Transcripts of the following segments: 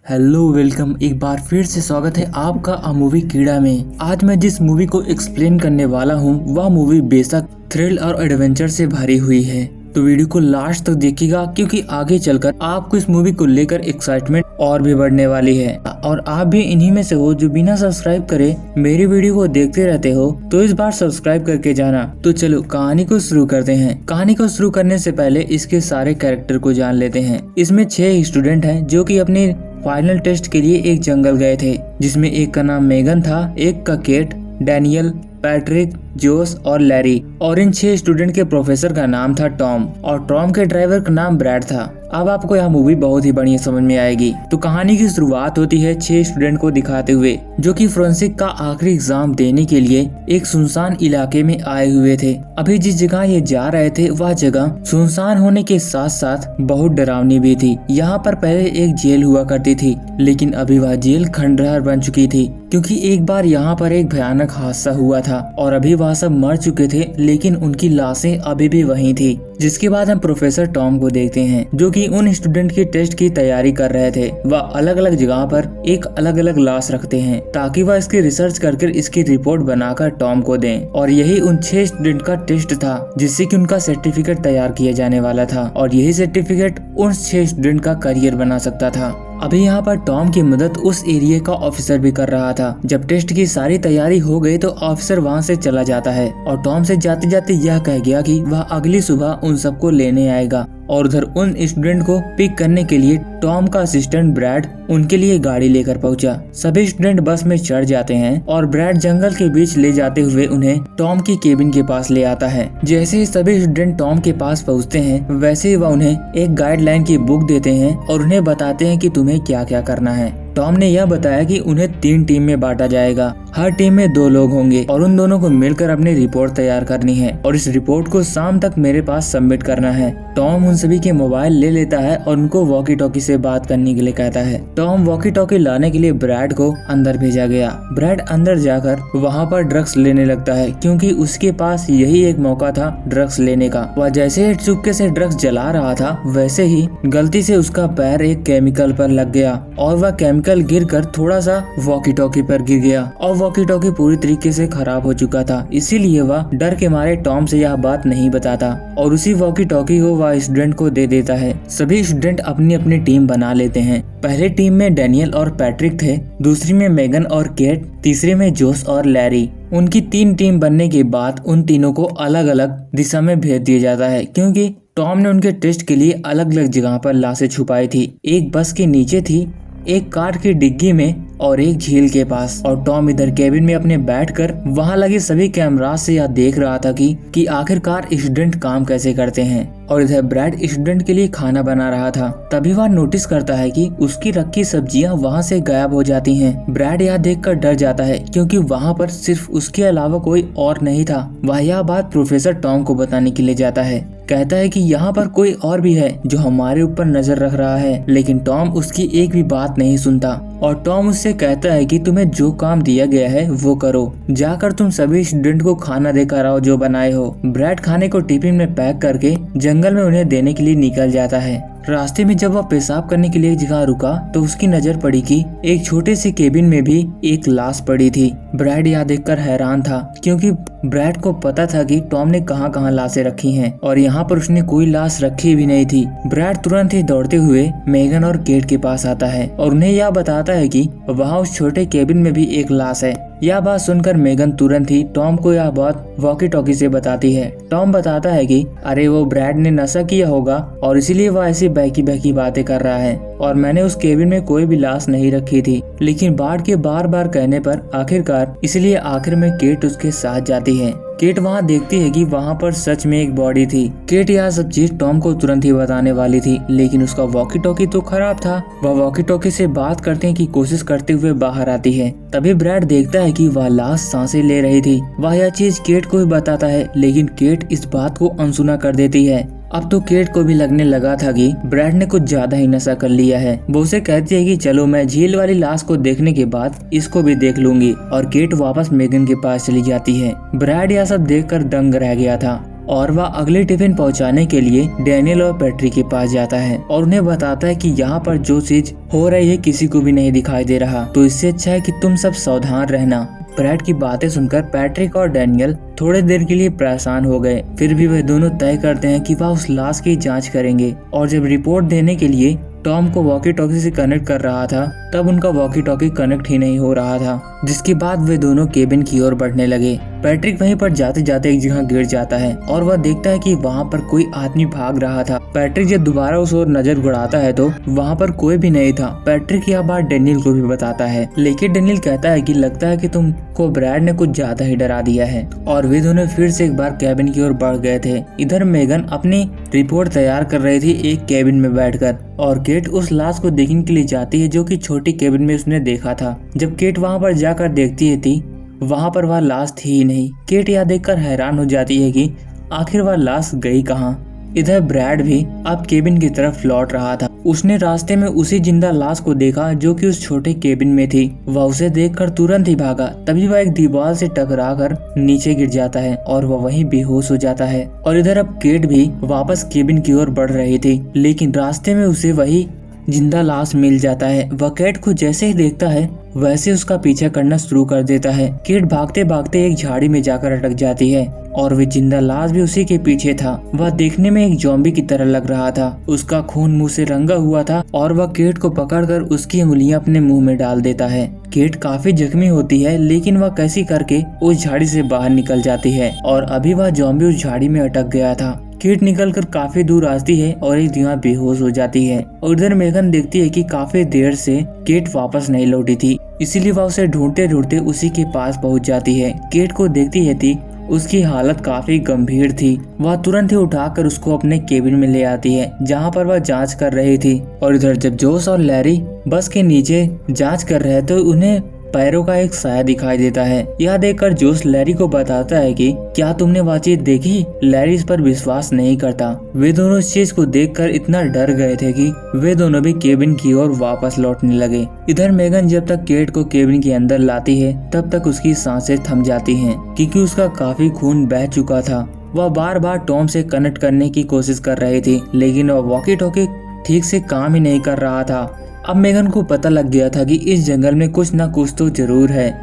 Hello welcome, एक बार फिर से स्वागत है आपका मूवी कीड़ा में। आज मैं जिस मूवी को एक्सप्लेन करने वाला हूँ वह मूवी बेशक थ्रिल और एडवेंचर से भरी हुई है, तो वीडियो को लास्ट तक देखिएगा क्योंकि आगे चलकर आपको इस मूवी को लेकर एक्साइटमेंट और भी बढ़ने वाली है। और आप भी इन्हीं में से हो जो बिना सब्सक्राइब करे मेरी वीडियो को देखते रहते हो, तो इस बार सब्सक्राइब करके जाना। तो चलो कहानी को शुरू करते हैं। कहानी को शुरू करने से पहले इसके सारे कैरेक्टर को जान लेते हैं। इसमें 6 स्टूडेंट हैं जो कि अपने फाइनल टेस्ट के लिए एक जंगल गए थे, जिसमें एक का नाम मेगन था, एक का केट, डैनियल, पैट्रिक, जोस और लैरी। और इन 6 स्टूडेंट के प्रोफेसर का नाम था टॉम और टॉम के ड्राइवर का नाम ब्रैड था। अब आपको यह मूवी बहुत ही बढ़िया समझ में आएगी। तो कहानी की शुरुआत होती है 6 स्टूडेंट को दिखाते हुए जो कि फोरेंसिक का आखिरी एग्जाम देने के लिए एक सुनसान इलाके में आए हुए थे। अभी जिस जगह ये जा रहे थे वह जगह सुनसान होने के साथ साथ बहुत डरावनी भी थी। यहाँ पर पहले एक जेल हुआ करती थी, लेकिन अभी वह जेल खंडहर बन चुकी थी क्योंकि एक बार यहाँ पर एक भयानक हादसा हुआ था और अभी वह सब मर चुके थे, लेकिन उनकी लाशें अभी भी वहीं थी। जिसके बाद हम प्रोफेसर टॉम को देखते हैं जो कि उन स्टूडेंट की टेस्ट की तैयारी कर रहे थे। वह अलग अलग जगह पर एक अलग अलग लाश रखते हैं ताकि वह इसकी रिसर्च करके इसकी रिपोर्ट बनाकर टॉम को दें। और यही उन 6 स्टूडेंट का टेस्ट था जिससे कि उनका सर्टिफिकेट तैयार किया जाने वाला था और यही सर्टिफिकेट उन 6 स्टूडेंट का करियर बना सकता था। अभी यहाँ पर टॉम की मदद उस एरिया का ऑफिसर भी कर रहा था। जब टेस्ट की सारी तैयारी हो गई तो ऑफिसर वहाँ से चला जाता है और टॉम से जाते जाते यह कह गया कि वह अगली सुबह उन सबको लेने आएगा। और उधर उन स्टूडेंट को पिक करने के लिए टॉम का असिस्टेंट ब्रैड उनके लिए गाड़ी लेकर पहुंचा। सभी स्टूडेंट बस में चढ़ जाते हैं और ब्रैड जंगल के बीच ले जाते हुए उन्हें टॉम की केबिन के पास ले आता है। जैसे ही सभी स्टूडेंट टॉम के पास पहुंचते हैं वैसे ही वह उन्हें एक गाइडलाइन की बुक देते हैं और उन्हें बताते हैं कि तुम्हें क्या क्या करना है। टॉम ने यह बताया कि उन्हें 3 टीम में बांटा जाएगा। हर टीम में 2 लोग होंगे और उन दोनों को मिलकर अपनी रिपोर्ट तैयार करनी है और इस रिपोर्ट को शाम तक मेरे पास सबमिट करना है। टॉम उन सभी के मोबाइल ले लेता है और उनको वॉकी टॉकी से बात करने के लिए कहता है। टॉम वॉकी टॉकी लाने के लिए ब्रैड को अंदर भेजा गया। ब्रैड अंदर जाकर वहाँ पर ड्रग्स लेने लगता है क्योंकि उसके पास यही एक मौका था ड्रग्स लेने का। वह जैसे ही चुपके से ड्रग्स जला रहा था वैसे ही गलती से उसका पैर एक केमिकल पर लग गया और वह केमिकल गिरकर थोड़ा सा वॉकी टॉकी पर गिर गया और वॉकी टॉकी पूरी तरीके से खराब हो चुका था। इसीलिए वह डर के मारे टॉम से यह बात नहीं बताता और उसी वॉकी टॉकी को वह स्टूडेंट को दे देता है। सभी स्टूडेंट अपनी अपनी टीम बना लेते हैं। पहले टीम में डैनियल और पैट्रिक थे, दूसरी में मेगन और केट, तीसरे में जोस और लैरी। उनकी 3 टीम बनने के बाद उन तीनों को अलग अलग दिशा में भेज दिया जाता है क्योंकि टॉम ने उनके टेस्ट के लिए अलग अलग जगह पर लाशें छुपाई थी। एक बस के नीचे थी, एक कार की डिग्गी में और एक झील के पास। और टॉम इधर केबिन में अपने बैठकर वहां लगे सभी कैमरा से यह देख रहा था कि आखिरकार स्टूडेंट काम कैसे करते हैं। और इधर ब्रैड स्टूडेंट के लिए खाना बना रहा था। तभी वह नोटिस करता है कि उसकी रखी सब्जियां वहां से गायब हो जाती हैं। ब्रैड यह देखकर डर जाता है क्योंकि वहां पर सिर्फ उसके अलावा कोई और नहीं था। वह यह बात प्रोफेसर टॉम को बताने के लिए जाता है। कहता है कि यहाँ पर कोई और भी है जो हमारे ऊपर नजर रख रहा है, लेकिन टॉम उसकी एक भी बात नहीं सुनता और टॉम उससे कहता है कि तुम्हें जो काम दिया गया है वो करो, जाकर तुम सभी स्टूडेंट को खाना देकर आओ जो बनाए हो। ब्रैड खाने को टिफिन में पैक करके जंगल में उन्हें देने के लिए निकल जाता है। रास्ते में जब वह पेशाब करने के लिए एक जगह रुका तो उसकी नजर पड़ी कि एक छोटे से केबिन में भी एक लाश पड़ी थी। ब्रैड यह देखकर हैरान था क्योंकि ब्रैड को पता था कि टॉम ने कहां कहां लाशें रखी हैं और यहाँ पर उसने कोई लाश रखी भी नहीं थी। ब्रैड तुरंत ही दौड़ते हुए मेगन और केट के पास आता है और उन्हें यह बताता है कि वहाँ उस छोटे केबिन में भी एक लाश है। यह बात सुनकर मेगन तुरंत ही टॉम को यह बात वॉकी टॉकी से बताती है। टॉम बताता है कि अरे वो ब्रैड ने नशा किया होगा और इसीलिए वह ऐसी बहकी बहकी बातें कर रहा है और मैंने उस केबिन में कोई भी लाश नहीं रखी थी। लेकिन बार्ड के बार बार कहने पर आखिरकार इसलिए आखिर में केट उसके साथ जाती है। केट वहाँ देखती है कि वहाँ पर सच में एक बॉडी थी। केट यह सब चीज टॉम को तुरंत ही बताने वाली थी, लेकिन उसका वॉकी टॉकी तो खराब था। वह वॉकी टॉकी से बात करने की कोशिश करते हुए बाहर आती है। तभी ब्रैड देखता है कि वह लाश सांसें ले रही थी। वह यह चीज केट को भी बताता है, लेकिन केट इस बात को अनसुना कर देती है। अब तो केट को भी लगने लगा था कि ब्रैड ने कुछ ज्यादा ही नशा कर लिया है। वो उसे कहती है कि चलो मैं झील वाली लाश को देखने के बाद इसको भी देख लूंगी और केट वापस मेगन के पास चली जाती है। ब्रैड यह सब देखकर दंग रह गया था। और वह अगले टिफिन पहुंचाने के लिए डैनियल और पैट्रिक के पास जाता है और उन्हें बताता है कि यहाँ पर जो चीज हो रही है किसी को भी नहीं दिखाई दे रहा, तो इससे अच्छा है कि तुम सब सावधान रहना। ब्रैड की बातें सुनकर पैट्रिक और डैनियल थोड़े देर के लिए परेशान हो गए, फिर भी वह दोनों तय करते हैं कि वह उस लाश की जांच करेंगे। और जब रिपोर्ट देने के लिए टॉम को वॉकी टॉकी से कनेक्ट कर रहा था, तब उनका वॉकी टॉकी कनेक्ट ही नहीं हो रहा था, जिसके बाद वे दोनों केबिन की ओर बढ़ने लगे। पैट्रिक वहीं पर जाते जाते एक जगह गिर जाता है और वह देखता है कि वहाँ पर कोई आदमी भाग रहा था। पैट्रिक जब दोबारा उस ओर नजर गुड़ाता है तो वहाँ पर कोई भी नहीं था। पैट्रिक यह बात डैनियल को भी बताता है, लेकिन डैनियल कहता है कि लगता है कि तुमको ब्रैड ने कुछ ज्यादा ही डरा दिया है। और वे दोनों फिर से एक बार कैबिन की ओर बढ़ गए थे। इधर मेगन अपनी रिपोर्ट तैयार कर रही थी एक कैबिन में बैठकर, और केट उस लाश को देखने के लिए जाती है जो कि छोटी केबिन में उसने देखा था। जब केट वहाँ पर जाकर देखती थी, वहाँ पर वह लाश थी ही नहीं। केट यह देखकर हैरान हो जाती है कि आखिर वह लाश गई कहाँ। इधर ब्रैड भी अब केबिन की तरफ लौट रहा था। उसने रास्ते में उसी जिंदा लाश को देखा जो कि उस छोटे केबिन में थी। वह उसे देखकर तुरंत ही भागा, तभी वह एक दीवार से टकराकर नीचे गिर जाता है और वह वहीं बेहोश हो जाता है। और इधर अब केट भी वापस केबिन की ओर बढ़ रही थी, लेकिन रास्ते में उसे वही जिंदा लाश मिल जाता है। वह केट को जैसे ही देखता है वैसे उसका पीछा करना शुरू कर देता है। केट भागते भागते एक झाड़ी में जाकर अटक जाती है और वे जिंदा लाश भी उसी के पीछे था। वह देखने में एक ज़ॉम्बी की तरह लग रहा था। उसका खून मुंह से रंगा हुआ था और वह केट को पकड़कर उसकी उंगलियां अपने मुंह में डाल देता है। केट काफी जख्मी होती है, लेकिन वह कैसी करके उस झाड़ी से बाहर निकल जाती है और अभी वह ज़ॉम्बी उस झाड़ी में अटक गया था। केट निकलकर काफी दूर आती है और एक जगह बेहोश हो जाती है। और इधर मेगन देखती है कि काफी देर से केट वापस नहीं लौटी थी, इसीलिए वह उसे ढूंढते ढूंढते उसी के पास पहुंच जाती है। केट को देखती है थी उसकी हालत काफी गंभीर थी। वह तुरंत ही उठाकर उसको अपने केबिन में ले आती है जहां पर वह जांच कर रही थी। और इधर जब जोश और लैरी बस के नीचे जांच कर रहे तो उन्हें पैरों का एक साया दिखाई देता है। यह देखकर जोश लैरी को बताता है कि क्या तुमने वह चीज देखी। लैरी इस पर विश्वास नहीं करता। वे दोनों इस चीज को देखकर इतना डर गए थे कि वे दोनों भी केबिन की ओर वापस लौटने लगे। इधर मेगन जब तक केट को केबिन के अंदर लाती है तब तक उसकी सांसें थम जाती हैं, क्योंकि उसका काफी खून बह चुका था। वह बार बार टॉम से कनेक्ट करने की कोशिश कर रही थी, लेकिन वह वॉकी टॉकी ठीक से काम ही नहीं कर रहा था। अब मेगन को पता लग गया था कि इस जंगल में कुछ ना कुछ तो जरूर है,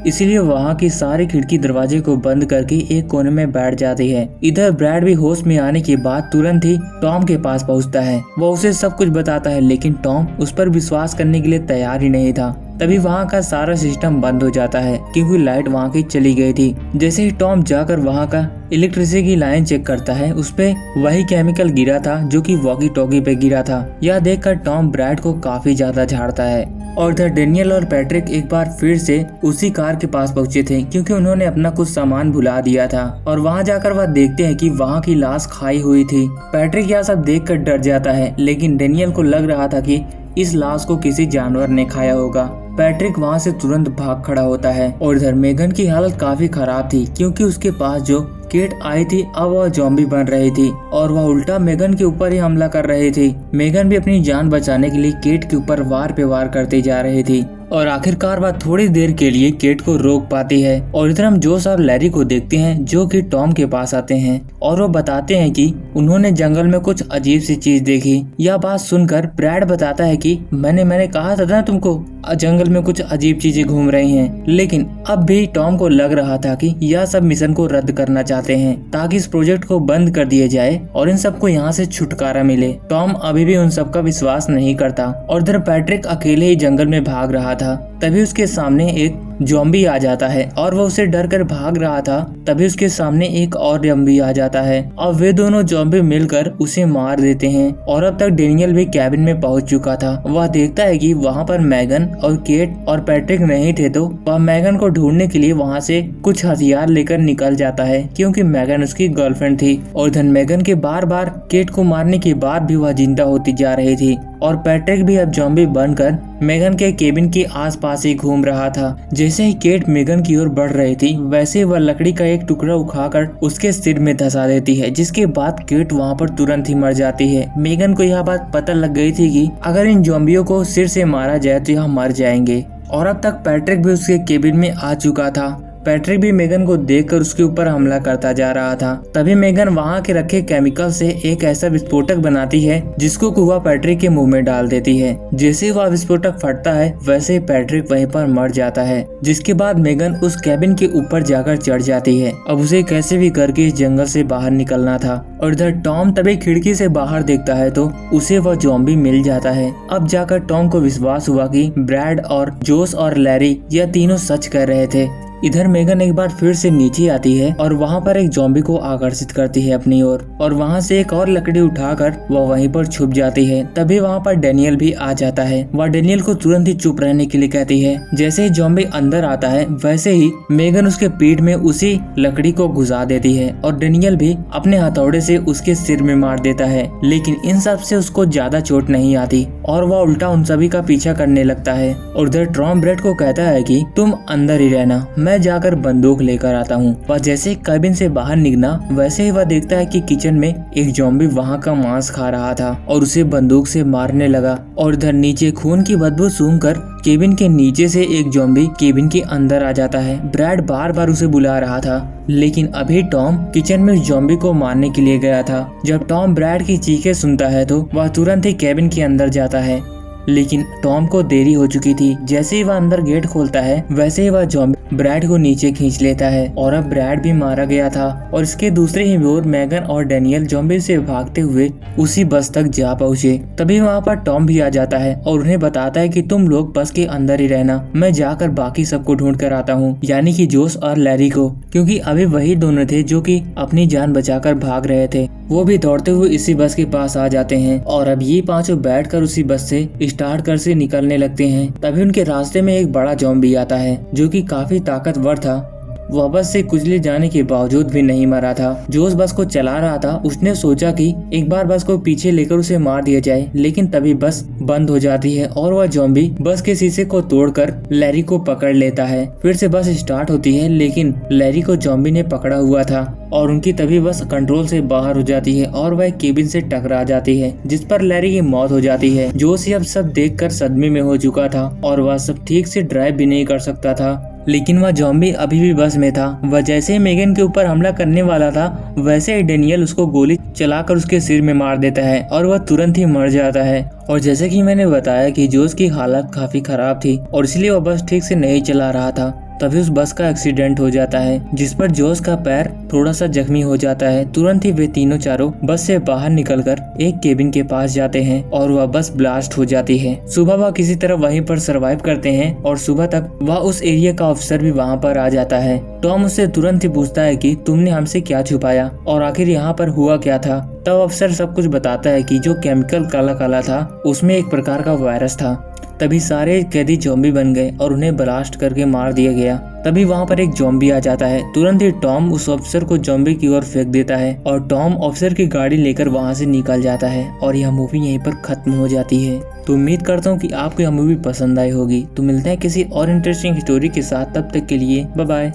इसीलिए वहाँ की सारी खिड़की दरवाजे को बंद करके एक कोने में बैठ जाती है। इधर ब्रैड भी होश में आने के बाद तुरंत ही टॉम के पास पहुँचता है। वह उसे सब कुछ बताता है, लेकिन टॉम उस पर विश्वास करने के लिए तैयार ही नहीं था। तभी वहाँ का सारा सिस्टम बंद हो जाता है क्योंकि लाइट वहाँ की चली गई थी। जैसे ही टॉम जाकर वहाँ का इलेक्ट्रिसिटी की लाइन चेक करता है, उस पे वही केमिकल गिरा था जो कि वॉकी टॉकी पे गिरा था। यह देखकर टॉम ब्रैड को काफी ज्यादा झाड़ता है। और इधर डैनियल और पैट्रिक एक बार फिर से उसी कार के पास पहुंचे थे क्योंकि उन्होंने अपना कुछ सामान भुला दिया था। और वहां जाकर वह देखते हैं कि वहां की लाश खाई हुई थी। पैट्रिक यह सब देखकर डर जाता है, लेकिन डैनियल को लग रहा था कि इस लाश को किसी जानवर ने खाया होगा। पैट्रिक वहां से तुरंत भाग खड़ा होता है। और इधर मेगन की हालत काफी खराब थी क्योंकि उसके पास जो केट आई थी अब वह ज़ॉम्बी बन रही थी और वह उल्टा मेगन के ऊपर ही हमला कर रही थी। मेगन भी अपनी जान बचाने के लिए केट के ऊपर वार पे वार करती जा रही थी और आखिरकार वह थोड़ी देर के लिए केट को रोक पाती है। और इधर हम जोश और लैरी को देखते हैं जो कि टॉम के पास आते हैं और वो बताते हैं कि उन्होंने जंगल में कुछ अजीब सी चीज देखी। यह बात सुनकर ब्रैड बताता है कि मैंने कहा था ना तुमको, जंगल में कुछ अजीब चीजें घूम रही हैं। लेकिन अब भी टॉम को लग रहा था कि यह सब मिशन को रद्द करना चाहते हैं ताकि इस प्रोजेक्ट को बंद कर दिया जाए और इन सबको यहाँ से छुटकारा मिले। टॉम अभी भी उन सब का विश्वास नहीं करता। और इधर पैट्रिक अकेले ही जंगल में भाग रहा था। तभी उसके सामने एक ज़ॉम्बी आ जाता है और वो उसे डर कर भाग रहा था। तभी उसके सामने एक और ज़ॉम्बी आ जाता है और वे दोनों ज़ॉम्बी मिलकर उसे मार देते हैं। और अब तक डैनियल भी कैबिन में पहुंच चुका था। वह देखता है कि वहां पर मेगन और केट और पैट्रिक नहीं थे, तो वह मेगन को ढूंढने के लिए वहां से कुछ हथियार लेकर निकल जाता है क्योंकि मेगन उसकी गर्लफ्रेंड थी। और धन मेगन के बार बार केट को मारने के बाद भी वह जिंदा होती जा रही थी और पैट्रिक भी अब ज़ॉम्बी बनकर मेगन के केबिन के आसपास ही घूम रहा था। जैसे ही केट मेगन की ओर बढ़ रही थी वैसे वह लकड़ी का एक टुकड़ा उखाकर उसके सिर में धंसा देती है, जिसके बाद केट वहां पर तुरंत ही मर जाती है। मेगन को यह बात पता लग गई थी कि अगर इन ज़ॉम्बियों को सिर से मारा जाए तो यह मर जाएंगे। और अब तक पैट्रिक भी उसके केबिन में आ चुका था पैट्रिक भी मेगन को देखकर उसके ऊपर हमला करता जा रहा था। तभी मेगन वहाँ के रखे केमिकल से एक ऐसा विस्फोटक बनाती है जिसको वह पैट्रिक के मुंह में डाल देती है। जैसे ही वह विस्फोटक फटता है वैसे ही पैट्रिक वहीं पर मर जाता है। जिसके बाद मेगन उस कैबिन के ऊपर जाकर चढ़ जाती है। अब उसे कैसे भी करके इस जंगल से बाहर निकलना था। और इधर टॉम तभी खिड़की से बाहर देखता है तो उसे वह ज़ॉम्बी मिल जाता है। अब जाकर टॉम को विश्वास हुआ कि ब्रैड और जोस और लैरी यह तीनों सच कह रहे थे। इधर मेगन एक बार फिर से नीचे आती है और वहाँ पर एक ज़ॉम्बी को आकर्षित करती है अपनी ओर और वहाँ से एक और लकड़ी उठाकर वह वहीं पर छुप जाती है। तभी वहाँ पर डेनियल भी आ जाता है। वह डेनियल को तुरंत ही चुप रहने के लिए कहती है। जैसे ही ज़ॉम्बी अंदर आता है वैसे ही मेगन उसके पीठ में उसी लकड़ी को घुसा देती है और डेनियल भी अपने हथौड़े से उसके सिर में मार देता है। लेकिन इन सब से उसको ज्यादा चोट नहीं आती और वह उल्टा उन सभी का पीछा करने लगता है। और उधर टॉम ब्रैड को कहता है कि तुम अंदर ही रहना, मैं जाकर बंदूक लेकर आता हूँ। वह जैसे ही कैबिन से बाहर निकला वैसे ही वह देखता है कि किचन में एक ज़ॉम्बी वहाँ का मांस खा रहा था और उसे बंदूक से मारने लगा। और इधर नीचे खून की बदबू सूंघकर केबिन के नीचे से एक ज़ॉम्बी केबिन के अंदर आ जाता है। ब्रैड बार बार उसे बुला रहा था लेकिन अभी टॉम किचन में उस ज़ॉम्बी को मारने के लिए गया था। जब टॉम ब्रैड की चीखें सुनता है तो वह तुरंत ही केबिन के अंदर जाता है। लेकिन टॉम को देरी हो चुकी थी। जैसे ही वह अंदर गेट खोलता है वैसे ही वह ज़ॉम्बी ब्रैड को नीचे खींच लेता है और अब ब्रैड भी मारा गया था। और इसके दूसरे ही ओर मेगन और डेनियल ज़ॉम्बी से भागते हुए उसी बस तक जा पहुँचे। तभी वहाँ पर टॉम भी आ जाता है और उन्हें बताता है कि तुम लोग बस के अंदर ही रहना, मैं जाकर बाकी सबको ढूंढ कर आता हूँ, यानी कि जोस और लैरी को, क्योंकि अभी वही दोनों थे जो कि अपनी जान बचाकर भाग रहे थे। वो भी दौड़ते हुए इसी बस के पास आ जाते हैं और अब ये पांचों बैठकर उसी बस से स्टार्ट कर से निकलने लगते हैं। तभी उनके रास्ते में एक बड़ा ज़ॉम्बी आता है जो कि काफी ताकतवर था। वह बस से कुचले जाने के बावजूद भी नहीं मरा था। जो उस बस को चला रहा था उसने सोचा कि एक बार बस को पीछे लेकर उसे मार दिया जाए, लेकिन तभी बस बंद हो जाती है और वह ज़ॉम्बी बस के शीशे को तोड़कर लैरी को पकड़ लेता है। फिर से बस स्टार्ट होती है लेकिन लैरी को ज़ॉम्बी ने पकड़ा हुआ था और उनकी तभी बस कंट्रोल से बाहर हो जाती है और वह केबिन से टकरा जाती है, जिस पर लैरी की मौत हो जाती है। जोश अब सब देखकर सदमे में हो चुका था और वह सब ठीक से ड्राइव भी नहीं कर सकता था। लेकिन वह ज़ॉम्बी अभी भी बस में था। वह जैसे ही मेगन के ऊपर हमला करने वाला था वैसे ही डेनियल उसको गोली चलाकर उसके सिर में मार देता है और वह तुरंत ही मर जाता है। और जैसे कि मैंने बताया कि जोश की हालत काफी खराब थी और इसलिए वह बस ठीक से नहीं चला रहा था। तभी उस बस का एक्सीडेंट हो जाता है जिस पर जोश का पैर थोड़ा सा जख्मी हो जाता है। तुरंत ही वे तीनों चारों बस से बाहर निकलकर एक केबिन के पास जाते हैं और वह बस ब्लास्ट हो जाती है। सुबह वह किसी तरह वहीं पर सरवाइव करते हैं और सुबह तक वह उस एरिया का ऑफिसर भी वहाँ पर आ जाता है। टॉम उससे तुरंत ही पूछता है कि तुमने हमसे क्या छुपाया और आखिर यहाँ पर हुआ क्या था। तब अफसर सब कुछ बताता है कि जो केमिकल काला काला था उसमें एक प्रकार का वायरस था। तभी सारे कैदी ज़ॉम्बी बन गए और उन्हें ब्लास्ट करके मार दिया गया। तभी वहाँ पर एक ज़ॉम्बी आ जाता है। तुरंत ही टॉम उस ऑफिसर को ज़ॉम्बी की ओर फेंक देता है और टॉम ऑफिसर की गाड़ी लेकर वहाँ से निकल जाता है और यह मूवी यहीं पर खत्म हो जाती है। तो उम्मीद करता हूँ कि आपको यह मूवी पसंद आई होगी। तो मिलते हैं किसी और इंटरेस्टिंग स्टोरी के साथ, तब तक के लिए बाय बाय।